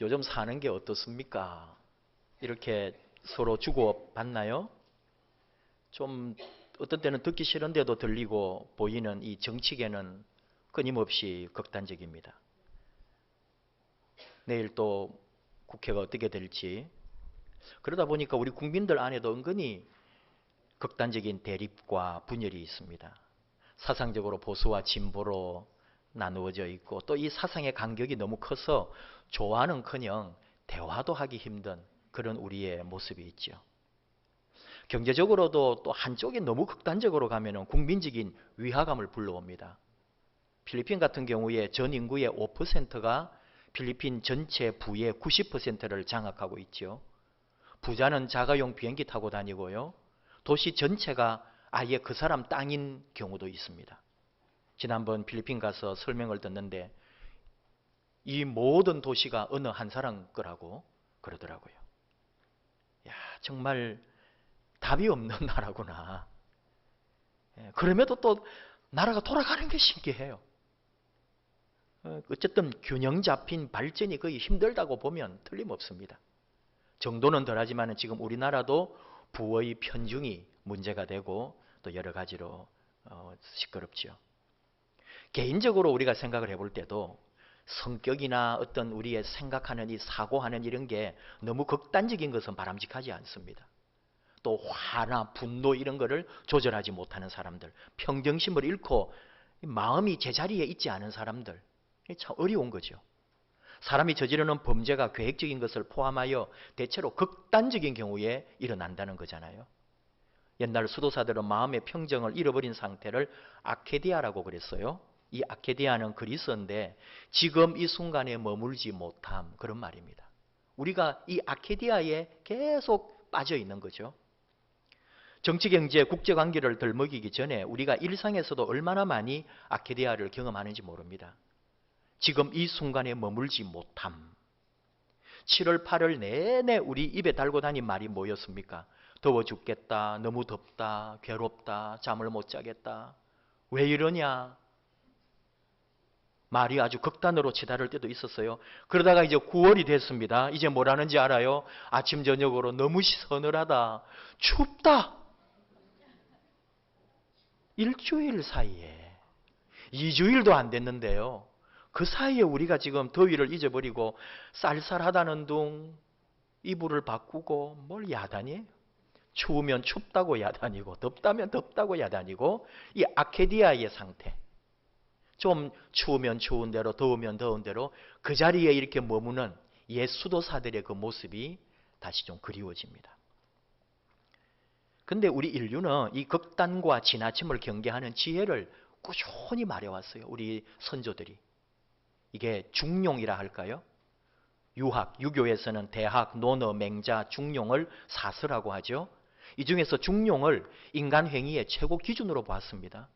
요즘 사는 게 어떻습니까? 이렇게 서로 주고받나요? 좀 어떤 때는 듣기 싫은데도 들리고 보이는 이 정치계는 끊임없이 극단적입니다. 내일 또 국회가 어떻게 될지. 그러다 보니까 우리 국민들 안에도 은근히 극단적인 대립과 분열이 있습니다. 사상적으로 보수와 진보로 나누어져 있고 또 이 사상의 간격이 너무 커서 조화는커녕 대화도 하기 힘든 그런 우리의 모습이 있죠. 경제적으로도 또 한쪽이 너무 극단적으로 가면 국민적인 위화감을 불러옵니다. 필리핀 같은 경우에 전 인구의 5%가 필리핀 전체 부의 90%를 장악하고 있죠. 부자는 자가용 비행기 타고 다니고요. 도시 전체가 아예 그 사람 땅인 경우도 있습니다. 지난번 필리핀 가서 설명을 듣는데 이 모든 도시가 어느 한 사람 거라고 그러더라고요. 야, 정말 답이 없는 나라구나. 그럼에도 또 나라가 돌아가는 게 신기해요. 어쨌든 균형 잡힌 발전이 거의 힘들다고 보면 틀림없습니다. 정도는 덜하지만 지금 우리나라도 부의 편중이 문제가 되고 또 여러 가지로 시끄럽죠. 개인적으로 우리가 생각을 해볼 때도 성격이나 어떤 우리의 생각하는 이 사고하는 이런 게 너무 극단적인 것은 바람직하지 않습니다. 또 화나 분노 이런 거를 조절하지 못하는 사람들, 평정심을 잃고 마음이 제자리에 있지 않은 사람들, 참 어려운 거죠. 사람이 저지르는 범죄가 계획적인 것을 포함하여 대체로 극단적인 경우에 일어난다는 거잖아요. 옛날 수도사들은 마음의 평정을 잃어버린 상태를 아케디아라고 그랬어요. 이 아케디아는 그리스어인데 지금 이 순간에 머물지 못함 그런 말입니다. 우리가 이 아케디아에 계속 빠져 있는 거죠. 정치, 경제, 국제관계를 덜먹이기 전에 우리가 일상에서도 얼마나 많이 아케디아를 경험하는지 모릅니다. 지금 이 순간에 머물지 못함. 7월, 8월 내내 우리 입에 달고 다닌 말이 뭐였습니까? 더워 죽겠다, 너무 덥다, 괴롭다, 잠을 못 자겠다. 왜 이러냐? 말이 아주 극단으로 치달을 때도 있었어요. 그러다가 이제 9월이 됐습니다. 이제 뭐라는지 알아요? 아침 저녁으로 너무 서늘하다, 춥다. 일주일 사이에 2주일도 안 됐는데요. 그 사이에 우리가 지금 더위를 잊어버리고 쌀쌀하다는 둥 이불을 바꾸고 뭘 야단이에요. 추우면 춥다고 야단이고 덥다면 덥다고 야단이고 이 아케디아의 상태. 좀 추우면 추운 대로 더우면 더운 대로 그 자리에 이렇게 머무는 옛 수도사들의 그 모습이 다시 좀 그리워집니다. 근데 우리 인류는 이 극단과 지나침을 경계하는 지혜를 꾸준히 말해왔어요. 우리 선조들이. 이게 중용이라 할까요? 유학, 유교에서는 대학, 논어, 맹자, 중용을 사서라고 하죠. 이 중에서 중용을 인간 행위의 최고 기준으로 보았습니다.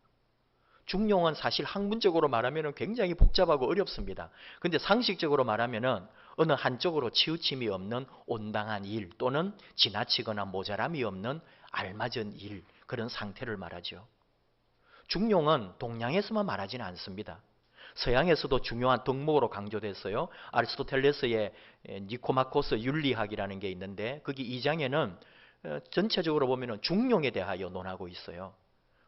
중용은 사실 학문적으로 말하면 굉장히 복잡하고 어렵습니다. 그런데 상식적으로 말하면 어느 한쪽으로 치우침이 없는 온당한 일 또는 지나치거나 모자람이 없는 알맞은 일, 그런 상태를 말하죠. 중용은 동양에서만 말하지는 않습니다. 서양에서도 중요한 덕목으로 강조됐어요. 아리스토텔레스의 니코마코스 윤리학이라는 게 있는데 거기 2장에는 전체적으로 보면 중용에 대하여 논하고 있어요.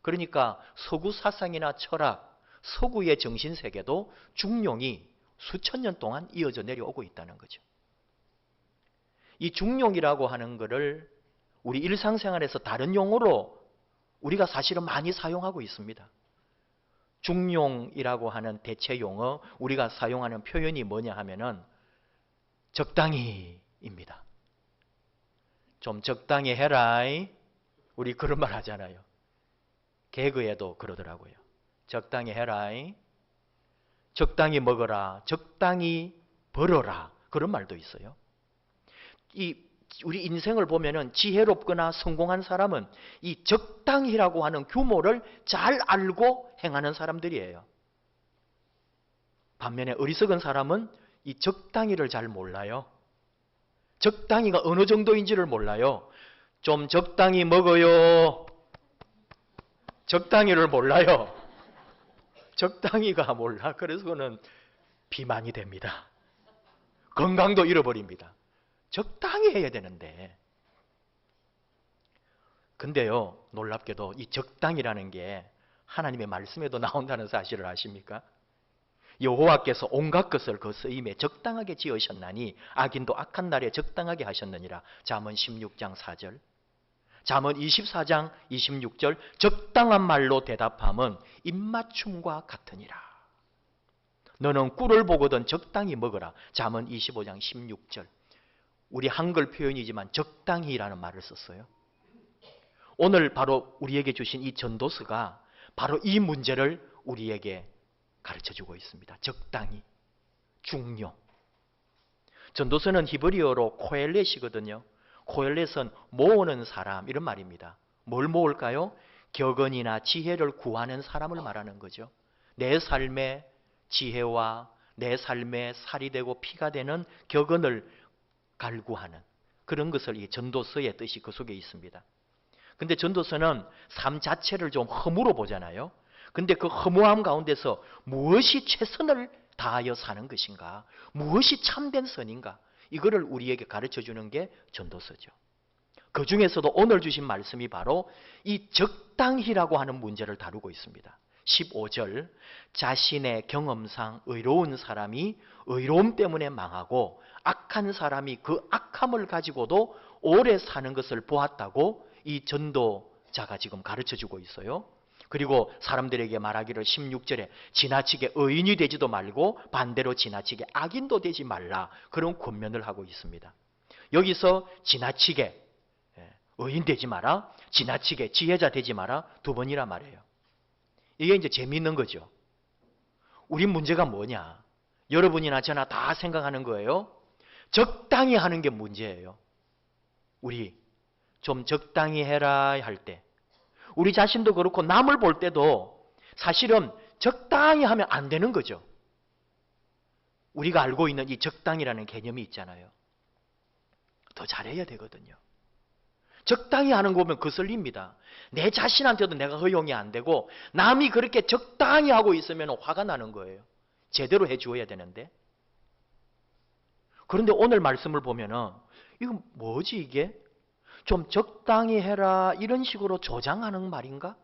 그러니까 서구 사상이나 철학, 서구의 정신세계도 중용이 수천 년 동안 이어져 내려오고 있다는 거죠. 이 중용이라고 하는 것을 우리 일상생활에서 다른 용어로 우리가 사실은 많이 사용하고 있습니다. 중용이라고 하는 대체 용어, 우리가 사용하는 표현이 뭐냐 하면은 적당히입니다. 좀 적당히 해라. 우리 그런 말 하잖아요. 개그에도 그러더라고요. 적당히 해라. 적당히 먹어라. 적당히 벌어라. 그런 말도 있어요. 우리 인생을 보면은 지혜롭거나 성공한 사람은 이 적당히라고 하는 규모를 잘 알고 행하는 사람들이에요. 반면에 어리석은 사람은 이 적당히를 잘 몰라요. 적당히가 어느 정도인지를 몰라요. 좀 적당히 먹어요. 적당히를 몰라요. 적당히가 몰라. 그래서 그는 비만이 됩니다. 건강도 잃어버립니다. 적당히 해야 되는데. 근데요, 놀랍게도 이 적당이라는 게 하나님의 말씀에도 나온다는 사실을 아십니까? 여호와께서 온갖 것을 그 쓰임에 적당하게 지으셨나니 악인도 악한 날에 적당하게 하셨느니라. 잠언 16장 4절. 잠언 24장 26절. 적당한 말로 대답함은 입맞춤과 같으니라. 너는 꿀을 보거든 적당히 먹어라. 잠언 25장 16절. 우리 한글 표현이지만 적당히라는 말을 썼어요. 오늘 바로 우리에게 주신 이 전도서가 바로 이 문제를 우리에게 가르쳐주고 있습니다. 적당히, 중요. 전도서는 히브리어로 코엘렛이거든요. 코엘렛은 모으는 사람 이런 말입니다. 뭘 모을까요? 격언이나 지혜를 구하는 사람을 말하는 거죠. 내 삶의 지혜와 내 삶의 살이 되고 피가 되는 격언을 갈구하는 그런 것을 이 전도서의 뜻이 그 속에 있습니다. 근데 전도서는 삶 자체를 좀 허무로 보잖아요. 근데 그 허무함 가운데서 무엇이 최선을 다하여 사는 것인가? 무엇이 참된 선인가? 이거를 우리에게 가르쳐주는 게 전도서죠. 그 중에서도 오늘 주신 말씀이 바로 이 적당히라고 하는 문제를 다루고 있습니다. 15절, 자신의 경험상 의로운 사람이 의로움 때문에 망하고 악한 사람이 그 악함을 가지고도 오래 사는 것을 보았다고 이 전도자가 지금 가르쳐주고 있어요. 그리고 사람들에게 말하기를 16절에 지나치게 의인이 되지도 말고 반대로 지나치게 악인도 되지 말라, 그런 권면을 하고 있습니다. 여기서 지나치게 의인 되지 마라, 지나치게 지혜자 되지 마라 두 번이나 말해요. 이게 이제 재미있는 거죠. 우리 문제가 뭐냐? 여러분이나 저나 다 생각하는 거예요. 적당히 하는 게 문제예요. 우리 좀 적당히 해라 할 때, 우리 자신도 그렇고 남을 볼 때도 사실은 적당히 하면 안 되는 거죠. 우리가 알고 있는 이 적당이라는 개념이 있잖아요. 더 잘해야 되거든요. 적당히 하는 거 보면 거슬립니다. 내 자신한테도 내가 허용이 안 되고 남이 그렇게 적당히 하고 있으면 화가 나는 거예요. 제대로 해주어야 되는데. 그런데 오늘 말씀을 보면은 이거 뭐지 이게? 좀 적당히 해라 이런 식으로 조장하는 말인가?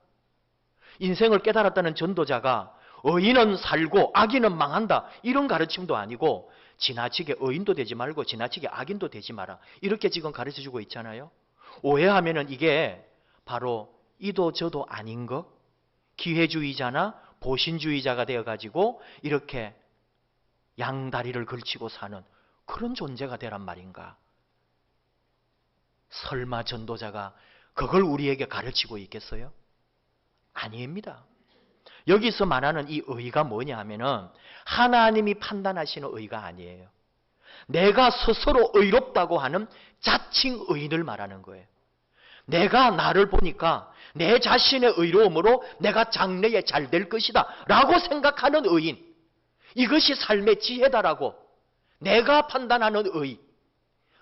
인생을 깨달았다는 전도자가 의인은 살고 악인은 망한다 이런 가르침도 아니고 지나치게 의인도 되지 말고 지나치게 악인도 되지 마라 이렇게 지금 가르쳐주고 있잖아요. 오해하면은 이게 바로 이도 저도 아닌 것, 기회주의자나 보신주의자가 되어가지고 이렇게 양다리를 걸치고 사는 그런 존재가 되란 말인가? 설마 전도자가 그걸 우리에게 가르치고 있겠어요? 아닙니다. 여기서 말하는 이 의가 뭐냐 하면은 하나님이 판단하시는 의가 아니에요. 내가 스스로 의롭다고 하는 자칭 의인을 말하는 거예요. 내가 나를 보니까 내 자신의 의로움으로 내가 장래에 잘 될 것이다 라고 생각하는 의인, 이것이 삶의 지혜다라고 내가 판단하는 의,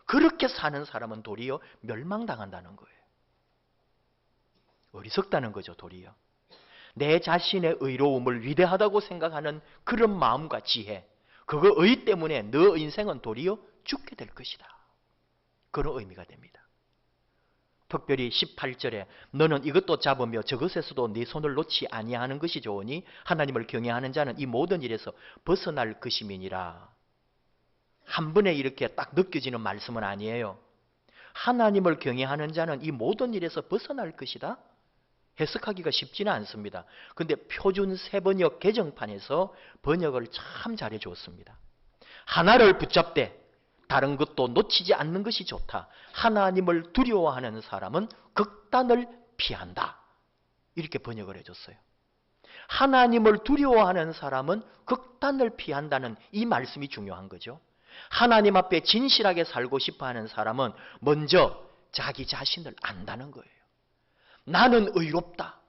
그렇게 사는 사람은 도리어 멸망당한다는 거예요. 어리석다는 거죠, 도리어. 내 자신의 의로움을 위대하다고 생각하는 그런 마음과 지혜, 그거 의 때문에 너 인생은 도리어 죽게 될 것이다. 그런 의미가 됩니다. 특별히 18절에 너는 이것도 잡으며 저것에서도 네 손을 놓지 아니하는 것이 좋으니 하나님을 경외하는 자는 이 모든 일에서 벗어날 것임이니라. 한 번에 이렇게 딱 느껴지는 말씀은 아니에요. 하나님을 경외하는 자는 이 모든 일에서 벗어날 것이다? 해석하기가 쉽지는 않습니다. 그런데 표준 세번역 개정판에서 번역을 참 잘해 줬습니다. 하나를 붙잡되 다른 것도 놓치지 않는 것이 좋다. 하나님을 두려워하는 사람은 극단을 피한다. 이렇게 번역을 해줬어요. 하나님을 두려워하는 사람은 극단을 피한다는 이 말씀이 중요한 거죠. 하나님 앞에 진실하게 살고 싶어하는 사람은 먼저 자기 자신을 안다는 거예요. 나는 의롭다,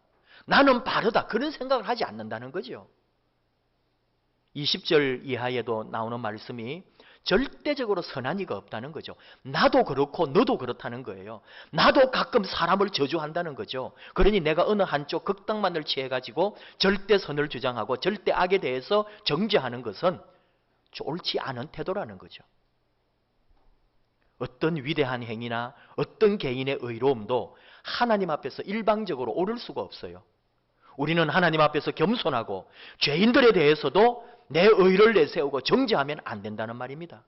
나는 바르다, 그런 생각을 하지 않는다는 거죠. 20절 이하에도 나오는 말씀이 절대적으로 선한 이가 없다는 거죠. 나도 그렇고 너도 그렇다는 거예요. 나도 가끔 사람을 저주한다는 거죠. 그러니 내가 어느 한쪽 극단만을 취해가지고 절대 선을 주장하고 절대 악에 대해서 정죄하는 것은 옳지 않은 태도라는 거죠. 어떤 위대한 행위나 어떤 개인의 의로움도 하나님 앞에서 일방적으로 오를 수가 없어요. 우리는 하나님 앞에서 겸손하고 죄인들에 대해서도 내 의를 내세우고 정죄하면 안 된다는 말입니다.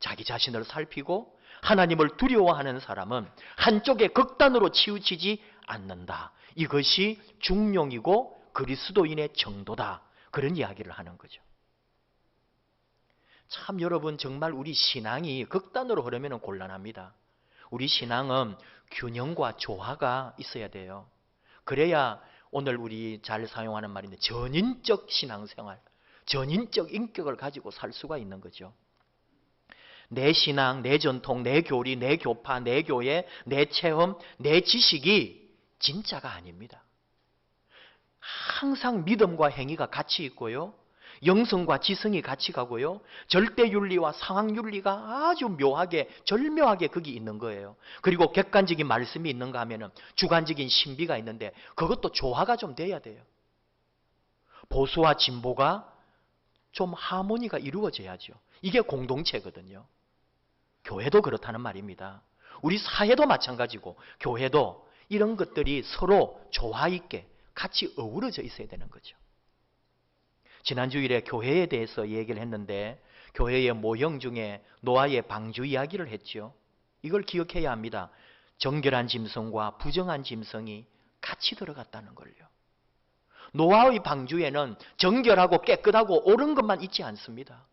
자기 자신을 살피고 하나님을 두려워하는 사람은 한쪽의 극단으로 치우치지 않는다. 이것이 중용이고 그리스도인의 정도다. 그런 이야기를 하는 거죠. 참 여러분, 정말 우리 신앙이 극단으로 흐르면 곤란합니다. 우리 신앙은 균형과 조화가 있어야 돼요. 그래야 오늘 우리 잘 사용하는 말인데 전인적 신앙생활, 전인적 인격을 가지고 살 수가 있는 거죠. 내 신앙, 내 전통, 내 교리, 내 교파, 내 교회, 내 체험, 내 지식이 진짜가 아닙니다. 항상 믿음과 행위가 같이 있고요. 영성과 지성이 같이 가고요. 절대윤리와 상황윤리가 아주 묘하게 절묘하게 거기 있는 거예요. 그리고 객관적인 말씀이 있는가 하면 주관적인 신비가 있는데 그것도 조화가 좀 돼야 돼요. 보수와 진보가 좀 하모니가 이루어져야죠. 이게 공동체거든요. 교회도 그렇다는 말입니다. 우리 사회도 마찬가지고 교회도 이런 것들이 서로 조화 있게 같이 어우러져 있어야 되는 거죠. 지난 주일에 교회에 대해서 얘기를 했는데 교회의 모형 중에 노아의 방주 이야기를 했죠. 이걸 기억해야 합니다. 정결한 짐승과 부정한 짐승이 같이 들어갔다는 걸요. 노아의 방주에는 정결하고 깨끗하고 옳은 것만 있지 않습니다.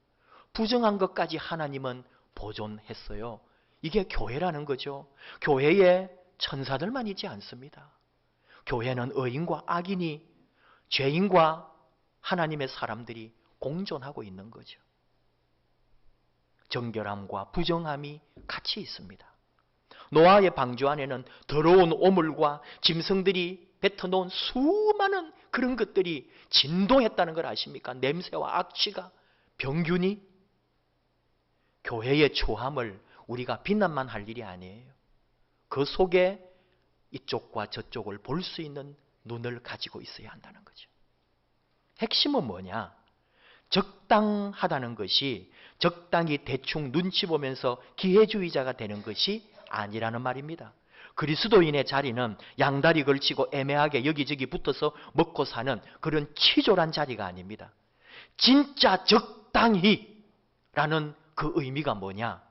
부정한 것까지 하나님은 보존했어요. 이게 교회라는 거죠. 교회에 천사들만 있지 않습니다. 교회는 의인과 악인이, 죄인과 하나님의 사람들이 공존하고 있는 거죠. 정결함과 부정함이 같이 있습니다. 노아의 방주 안에는 더러운 오물과 짐승들이 뱉어놓은 수많은 그런 것들이 진동했다는 걸 아십니까? 냄새와 악취가, 병균이. 교회의 초함을 우리가 비난만 할 일이 아니에요. 그 속에 이쪽과 저쪽을 볼 수 있는 눈을 가지고 있어야 한다는 거죠. 핵심은 뭐냐? 적당하다는 것이 적당히 대충 눈치 보면서 기회주의자가 되는 것이 아니라는 말입니다. 그리스도인의 자리는 양다리 걸치고 애매하게 여기저기 붙어서 먹고 사는 그런 치졸한 자리가 아닙니다. 진짜 적당히 라는 그 의미가 뭐냐?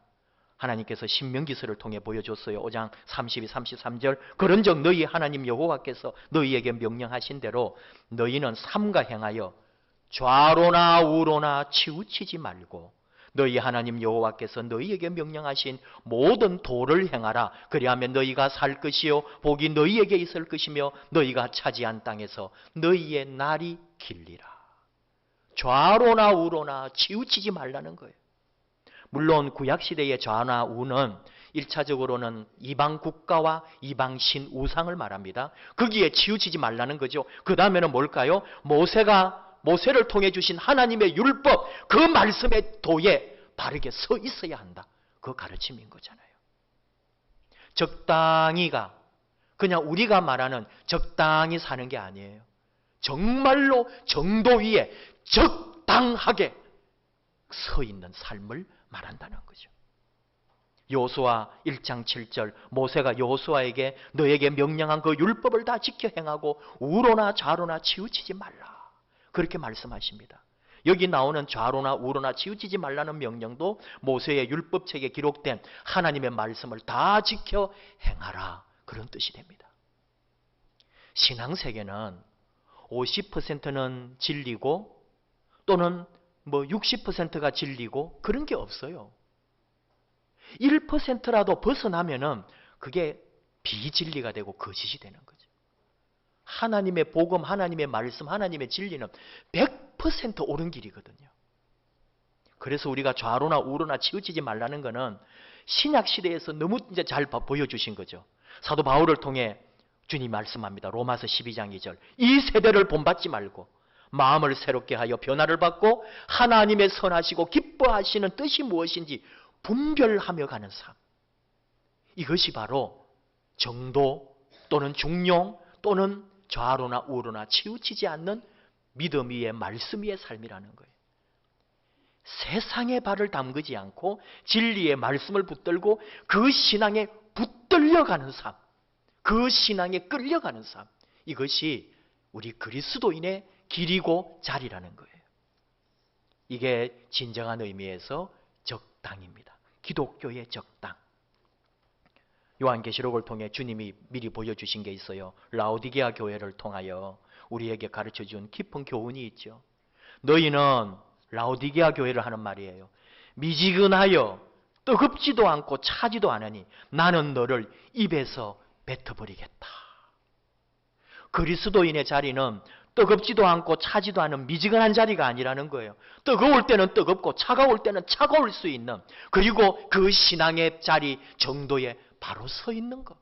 하나님께서 신명기서를 통해 보여줬어요. 5장 32, 33절. 그런즉 너희 하나님 여호와께서 너희에게 명령하신 대로 너희는 삼가 행하여 좌로나 우로나 치우치지 말고 너희 하나님 여호와께서 너희에게 명령하신 모든 도를 행하라. 그리하면 너희가 살 것이요 복이 너희에게 있을 것이며 너희가 차지한 땅에서 너희의 날이 길리라. 좌로나 우로나 치우치지 말라는 거예요. 물론 구약시대의 좌나 우는 1차적으로는 이방 국가와 이방 신 우상을 말합니다. 거기에 치우치지 말라는 거죠. 그 다음에는 뭘까요? 모세를 통해 주신 하나님의 율법, 그 말씀의 도에 바르게 서 있어야 한다. 그 가르침인 거잖아요. 적당히가 그냥 우리가 말하는 적당히 사는 게 아니에요. 정말로 정도 위에 적당하게 서 있는 삶을 말한다는 거죠. 여호수아 1장 7절 모세가 여호수아에게 너에게 명령한 그 율법을 다 지켜 행하고 우로나 좌로나 치우치지 말라. 그렇게 말씀하십니다. 여기 나오는 좌로나 우로나 치우치지 말라는 명령도 모세의 율법책에 기록된 하나님의 말씀을 다 지켜 행하라. 그런 뜻이 됩니다. 신앙세계는 50%는 진리고 또는 60%가 진리고 그런 게 없어요. 1%라도 벗어나면은 그게 비진리가 되고 거짓이 되는 거죠. 하나님의 복음, 하나님의 말씀, 하나님의 진리는 100% 옳은 길이거든요. 그래서 우리가 좌로나 우로나 치우치지 말라는 거는 신약 시대에서 너무 이제 잘 보여주신 거죠. 사도 바울을 통해 주님 말씀합니다. 로마서 12장 2절. 이 세대를 본받지 말고 마음을 새롭게 하여 변화를 받고 하나님의 선하시고 기뻐하시는 뜻이 무엇인지 분별하며 가는 삶. 이것이 바로 정도 또는 중용 또는 좌로나 우로나 치우치지 않는 믿음 위의 말씀 위의 삶이라는 거예요. 세상의 발을 담그지 않고 진리의 말씀을 붙들고 그 신앙에 붙들려가는 삶, 그 신앙에 끌려가는 삶, 이것이 우리 그리스도인의 길이고 자리라는 거예요. 이게 진정한 의미에서 적당입니다. 기독교의 적당. 요한계시록을 통해 주님이 미리 보여주신 게 있어요. 라오디게아 교회를 통하여 우리에게 가르쳐준 깊은 교훈이 있죠. 너희는, 라오디게아 교회를 하는 말이에요, 미지근하여 뜨겁지도 않고 차지도 않으니 나는 너를 입에서 뱉어버리겠다. 그리스도인의 자리는 뜨겁지도 않고 차지도 않은 미지근한 자리가 아니라는 거예요. 뜨거울 때는 뜨겁고 차가울 때는 차가울 수 있는, 그리고 그 신앙의 자리 정도에 바로 서 있는 것,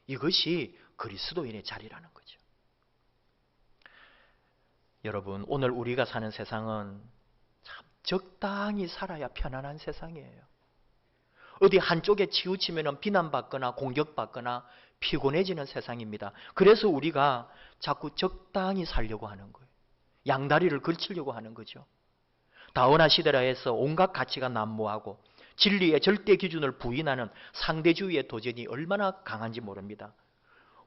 이것이 그리스도인의 자리라는 거죠. 여러분, 오늘 우리가 사는 세상은 참 적당히 살아야 편안한 세상이에요. 어디 한쪽에 치우치면 비난받거나 공격받거나 피곤해지는 세상입니다. 그래서 우리가 자꾸 적당히 살려고 하는 거예요. 양다리를 걸치려고 하는 거죠. 다원화 시대라해서 온갖 가치가 난무하고 진리의 절대 기준을 부인하는 상대주의의 도전이 얼마나 강한지 모릅니다.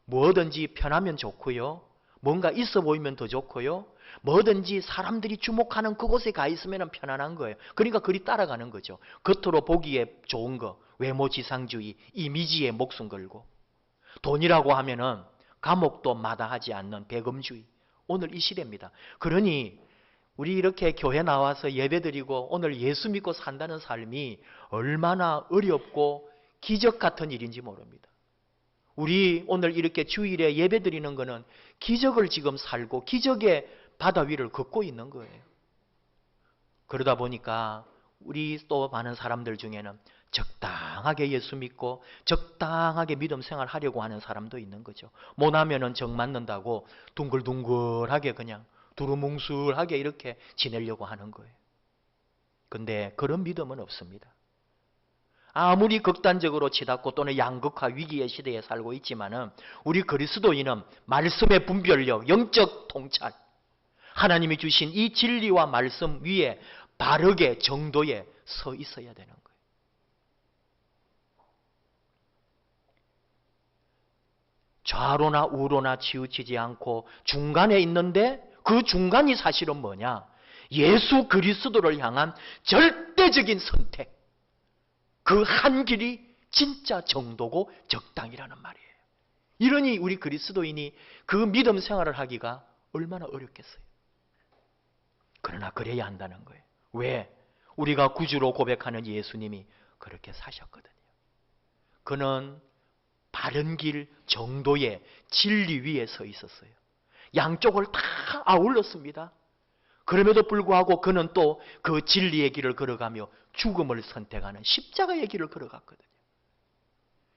뭐든지 편하면 좋고요, 뭔가 있어 보이면 더 좋고요, 뭐든지 사람들이 주목하는 그곳에 가 있으면 편안한 거예요. 그러니까 그리 따라가는 거죠. 겉으로 보기에 좋은 거, 외모지상주의, 이미지에 목숨 걸고, 돈이라고 하면은 감옥도 마다하지 않는 배금주의, 오늘 이 시대입니다. 그러니 우리 이렇게 교회 나와서 예배드리고 오늘 예수 믿고 산다는 삶이 얼마나 어렵고 기적 같은 일인지 모릅니다. 우리 오늘 이렇게 주일에 예배드리는 거는 기적을 지금 살고 기적의 바다 위를 걷고 있는 거예요. 그러다 보니까 우리 또 많은 사람들 중에는 적당하게 예수 믿고 적당하게 믿음 생활하려고 하는 사람도 있는 거죠. 못하면은 정 맞는다고 둥글둥글하게 그냥 두루뭉술하게 이렇게 지내려고 하는 거예요. 근데 그런 믿음은 없습니다. 아무리 극단적으로 치닫고 또는 양극화 위기의 시대에 살고 있지만은 우리 그리스도인은 말씀의 분별력, 영적 통찰, 하나님이 주신 이 진리와 말씀 위에 바르게 정도에 서 있어야 되는 거예요. 좌로나 우로나 치우치지 않고 중간에 있는데, 그 중간이 사실은 뭐냐? 예수 그리스도를 향한 절대적인 선택. 그 한 길이 진짜 정도고 적당이라는 말이에요. 이러니 우리 그리스도인이 그 믿음 생활을 하기가 얼마나 어렵겠어요. 그러나 그래야 한다는 거예요. 왜? 우리가 구주로 고백하는 예수님이 그렇게 사셨거든요. 그는 바른 길 정도의 진리 위에 서 있었어요. 양쪽을 다 아울렀습니다. 그럼에도 불구하고 그는 또 그 진리의 길을 걸어가며 죽음을 선택하는 십자가의 길을 걸어갔거든요.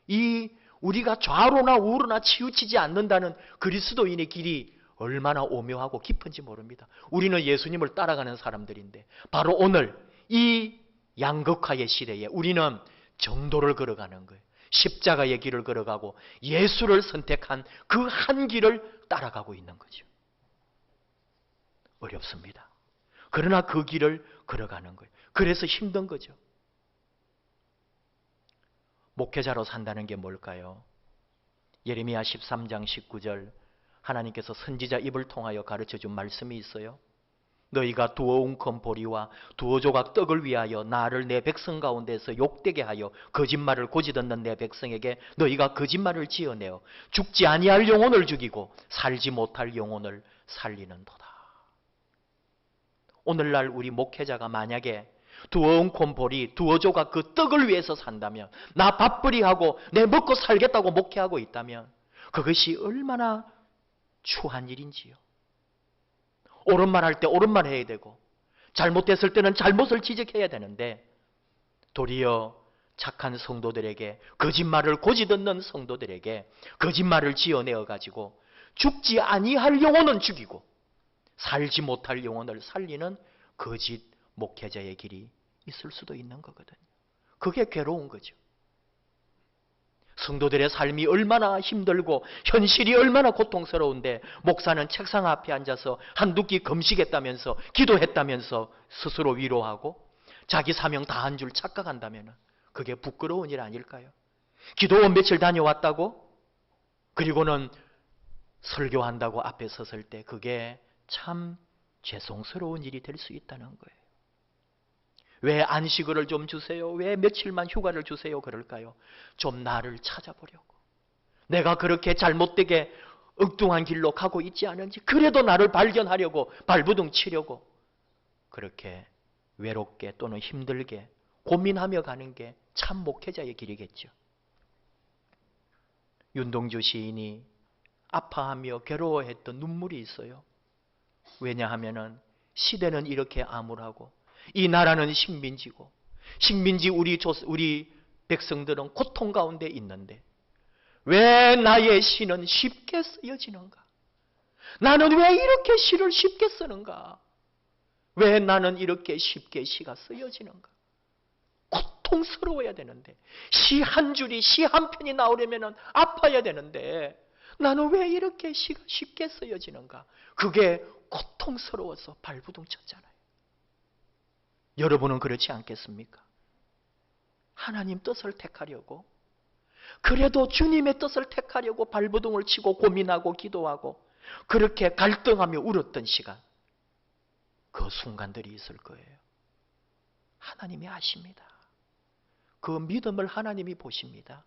이 우리가 좌로나 우로나 치우치지 않는다는 그리스도인의 길이 얼마나 오묘하고 깊은지 모릅니다. 우리는 예수님을 따라가는 사람들인데 바로 오늘 이 양극화의 시대에 우리는 정도를 걸어가는 거예요. 십자가의 길을 걸어가고 예수를 선택한 그 한 길을 따라가고 있는 거죠. 어렵습니다. 그러나 그 길을 걸어가는 거예요. 그래서 힘든 거죠. 목회자로 산다는 게 뭘까요? 예레미야 13장 19절 하나님께서 선지자 입을 통하여 가르쳐준 말씀이 있어요. 너희가 두어 웅큼 보리와 두어 조각 떡을 위하여 나를 내 백성 가운데서 욕되게 하여 거짓말을 고지듣는 내 백성에게 너희가 거짓말을 지어내어 죽지 아니할 영혼을 죽이고 살지 못할 영혼을 살리는도다. 오늘날 우리 목회자가 만약에 두어 웅큼 보리, 두어 조각 그 떡을 위해서 산다면, 나 밥벌이하고 내 먹고 살겠다고 목회하고 있다면 그것이 얼마나 추한 일인지요. 옳은 말 할 때 옳은 말 해야 되고 잘못됐을 때는 잘못을 지적해야 되는데 도리어 착한 성도들에게, 거짓말을 고지듣는 성도들에게 거짓말을 지어내어 가지고 죽지 아니할 영혼은 죽이고 살지 못할 영혼을 살리는 거짓 목회자의 길이 있을 수도 있는 거거든요. 그게 괴로운 거죠. 성도들의 삶이 얼마나 힘들고 현실이 얼마나 고통스러운데 목사는 책상 앞에 앉아서 한두 끼 금식했다면서 기도했다면서 스스로 위로하고 자기 사명 다 한 줄 착각한다면 그게 부끄러운 일 아닐까요? 기도원 며칠 다녀왔다고? 그리고는 설교한다고 앞에 섰을 때 그게 참 죄송스러운 일이 될 수 있다는 거예요. 왜 안식일을 좀 주세요? 왜 며칠만 휴가를 주세요? 그럴까요? 좀 나를 찾아보려고. 내가 그렇게 잘못되게 엉뚱한 길로 가고 있지 않은지, 그래도 나를 발견하려고 발부둥 치려고 그렇게 외롭게 또는 힘들게 고민하며 가는 게 참 목회자의 길이겠죠. 윤동주 시인이 아파하며 괴로워했던 눈물이 있어요. 왜냐하면은 시대는 이렇게 암울하고 이 나라는 식민지 우리 백성들은 고통 가운데 있는데 왜 나의 시는 쉽게 쓰여지는가? 나는 왜 이렇게 시를 쉽게 쓰는가? 왜 나는 이렇게 쉽게 시가 쓰여지는가? 고통스러워야 되는데, 시 한 줄이, 시 한 편이 나오려면 아파야 되는데 나는 왜 이렇게 시가 쉽게 쓰여지는가? 그게 고통스러워서 발부둥 쳤잖아요. 여러분은 그렇지 않겠습니까? 하나님 뜻을 택하려고, 그래도 주님의 뜻을 택하려고 발부둥을 치고 고민하고 기도하고 그렇게 갈등하며 울었던 시간, 그 순간들이 있을 거예요. 하나님이 아십니다. 그 믿음을 하나님이 보십니다.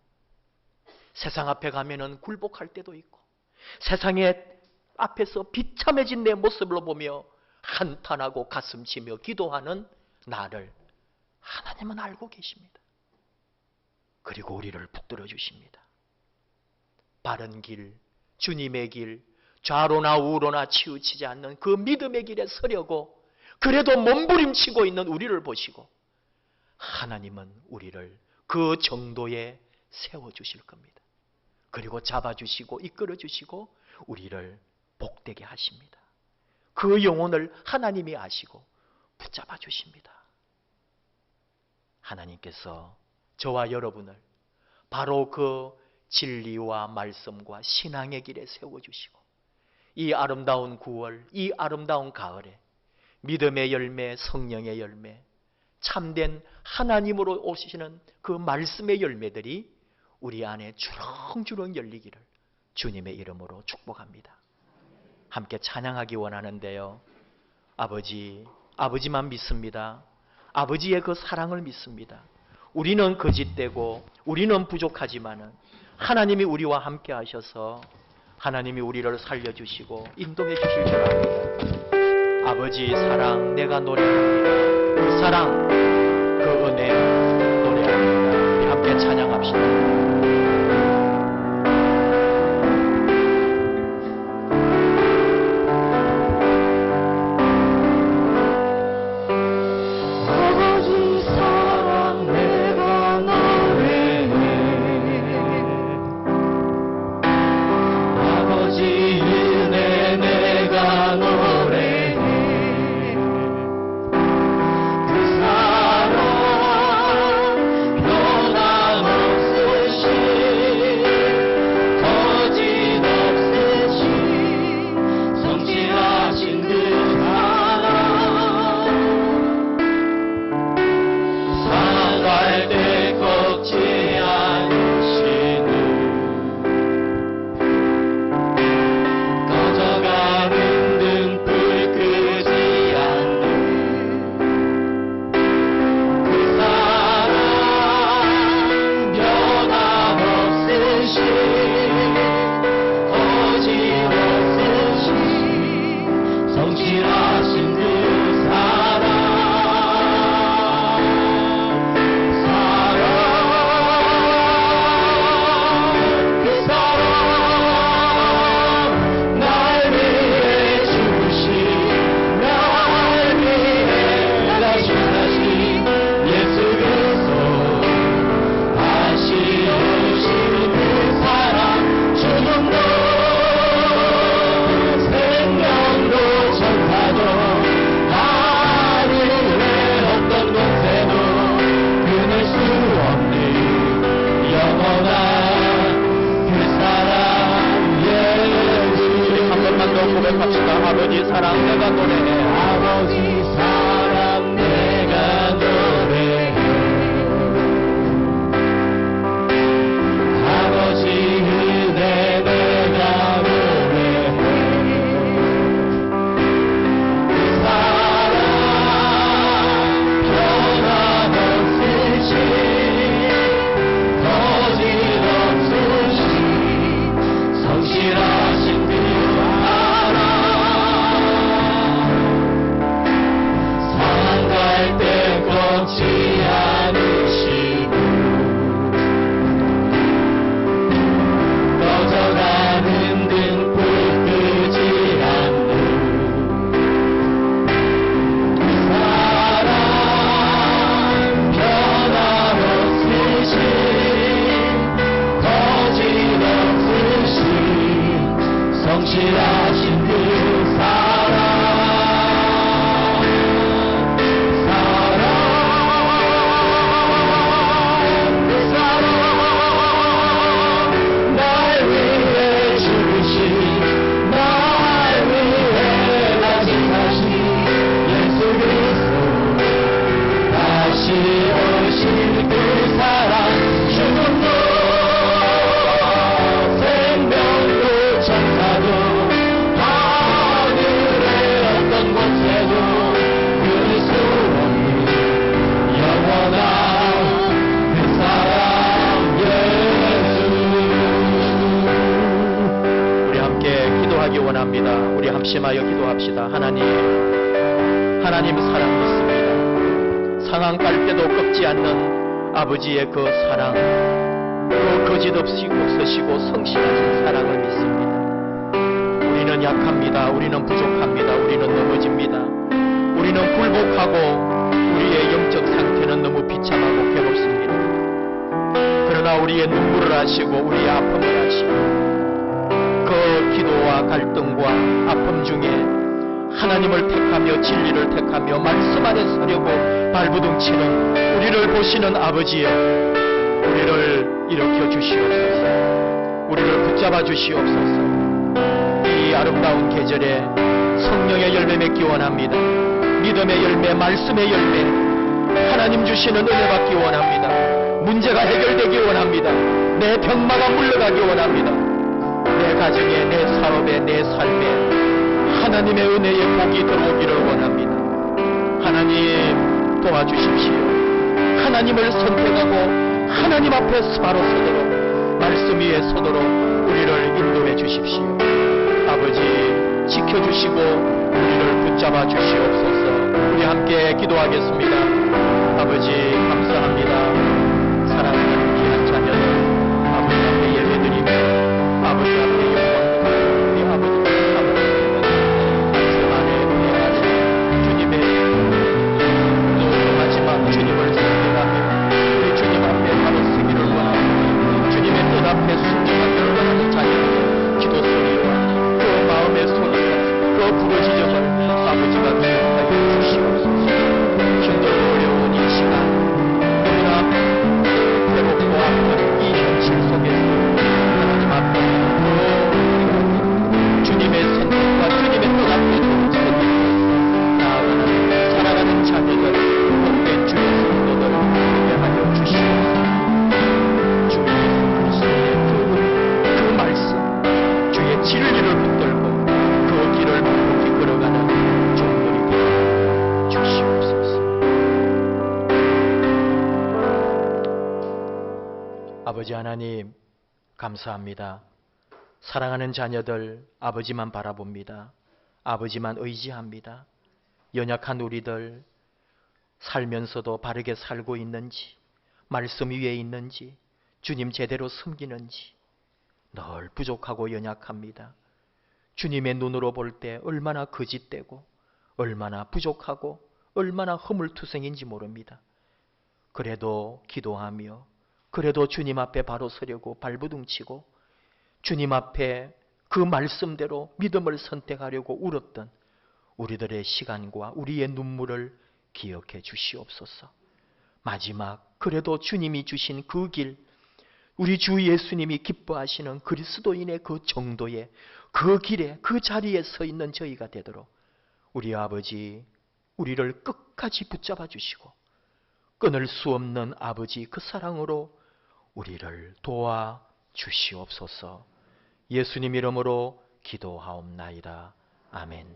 세상 앞에 가면은 굴복할 때도 있고, 세상에 앞에서 비참해진 내 모습을 보며 한탄하고 가슴치며 기도하는 나를 하나님은 알고 계십니다. 그리고 우리를 붙들어 주십니다. 바른 길, 주님의 길, 좌로나 우로나 치우치지 않는 그 믿음의 길에 서려고 그래도 몸부림치고 있는 우리를 보시고 하나님은 우리를 그 정도에 세워주실 겁니다. 그리고 잡아주시고 이끌어주시고 우리를 복되게 하십니다. 그 영혼을 하나님이 아시고 붙잡아 주십니다. 하나님께서 저와 여러분을 바로 그 진리와 말씀과 신앙의 길에 세워주시고 이 아름다운 9월, 이 아름다운 가을에 믿음의 열매, 성령의 열매, 참된 하나님으로 오시는 그 말씀의 열매들이 우리 안에 주렁주렁 열리기를 주님의 이름으로 축복합니다. 함께 찬양하기 원하는데요. 아버지만 믿습니다. 아버지의 그 사랑을 믿습니다. 우리는 거짓되고 우리는 부족하지만은 하나님이 우리와 함께 하셔서 하나님이 우리를 살려주시고 인도해 주실 줄 압니다. 아버지 사랑 내가 노래합니다. 그 사랑, 그 은혜 노래합니다. 우리 함께 찬양합시다. 고백합시다. 아버지 사랑 내가 노래해. 아버지 사랑 내가 노래해. 이루실 그 사랑 죽음도 생명도 천사도 하늘의 어떤 곳에도 끊을 수 없는 영원한 그 사랑 예수. 우리 함께 기도하기 원합니다. 우리 합심하여 기도합시다. 하나님 사랑 믿습니다. 상황 깔때도 꺾지 않는 아버지의 그 사랑, 그 거짓없이 서시고 성실하신 사랑을 믿습니다. 우리는 약합니다. 우리는 부족합니다. 우리는 넘어집니다. 우리는 굴복하고 우리의 영적 상태는 너무 비참하고 괴롭습니다. 그러나 우리의 눈물을 아시고 우리의 아픔을 아시고 그 기도와 갈등과 아픔 중에 하나님을 택하며 진리를 택하며 말씀 안에 서려고 발부둥치는 우리를 보시는 아버지여, 우리를 일으켜 주시옵소서. 우리를 붙잡아 주시옵소서. 이 아름다운 계절에 성령의 열매 맺기 원합니다. 믿음의 열매, 말씀의 열매, 하나님 주시는 은혜 받기 원합니다. 문제가 해결되기 원합니다. 내 병마가 물러가기 원합니다. 내 가정에, 내 사업에, 내 삶에 하나님의 은혜의 복이 들어오기를 원합니다. 하나님 도와주십시오. 하나님을 선택하고 하나님 앞에 바로 서도록, 말씀 위에 서도록 우리를 인도해 주십시오. 아버지 지켜주시고 우리를 붙잡아 주시옵소서. 우리 함께 기도하겠습니다. 아버지 감사합니다. 사랑하는 귀한 자녀들 아버지 앞에 예배드리며 아버지 앞에 영광 우리 아버지 주님을 선택하며 우리 주님 앞에 바로 서기를 원하고 주님의 뜻 앞에 순종하기를 원하는 자녀들의 기도 소리와 그 마음의 소리와 그 부르짖음을 아버지가 기억하여 주시옵소서. 힘들고 어려운 이 시간, 너무나 괴롭고 아픈 이 현실 속에서 하나님 앞에 그 주님의 선택과 주님의 뜻 앞에 서기를 나아가는 살아가는 자녀들 진리를 붙들고 그 길을 묵묵히 걸어가는 종들이 되어 주시옵소서. 아버지 하나님 감사합니다. 사랑하는 자녀들 아버지만 바라봅니다. 아버지만 의지합니다. 연약한 우리들 살면서도 바르게 살고 있는지, 말씀 위에 있는지, 주님 제대로 섬기는지 늘 부족하고 연약합니다. 주님의 눈으로 볼 때 얼마나 거짓되고 얼마나 부족하고 얼마나 허물투성인지 모릅니다. 그래도 기도하며 그래도 주님 앞에 바로 서려고 발부둥치고 주님 앞에 그 말씀대로 믿음을 선택하려고 울었던 우리들의 시간과 우리의 눈물을 기억해 주시옵소서. 마지막 그래도 주님이 주신 그 길, 우리 주 예수님이 기뻐하시는 그리스도인의 그 정도의 그 길에 그 자리에 서 있는 저희가 되도록 우리 아버지 우리를 끝까지 붙잡아 주시고 끊을 수 없는 아버지 그 사랑으로 우리를 도와 주시옵소서. 예수님 이름으로 기도하옵나이다. 아멘.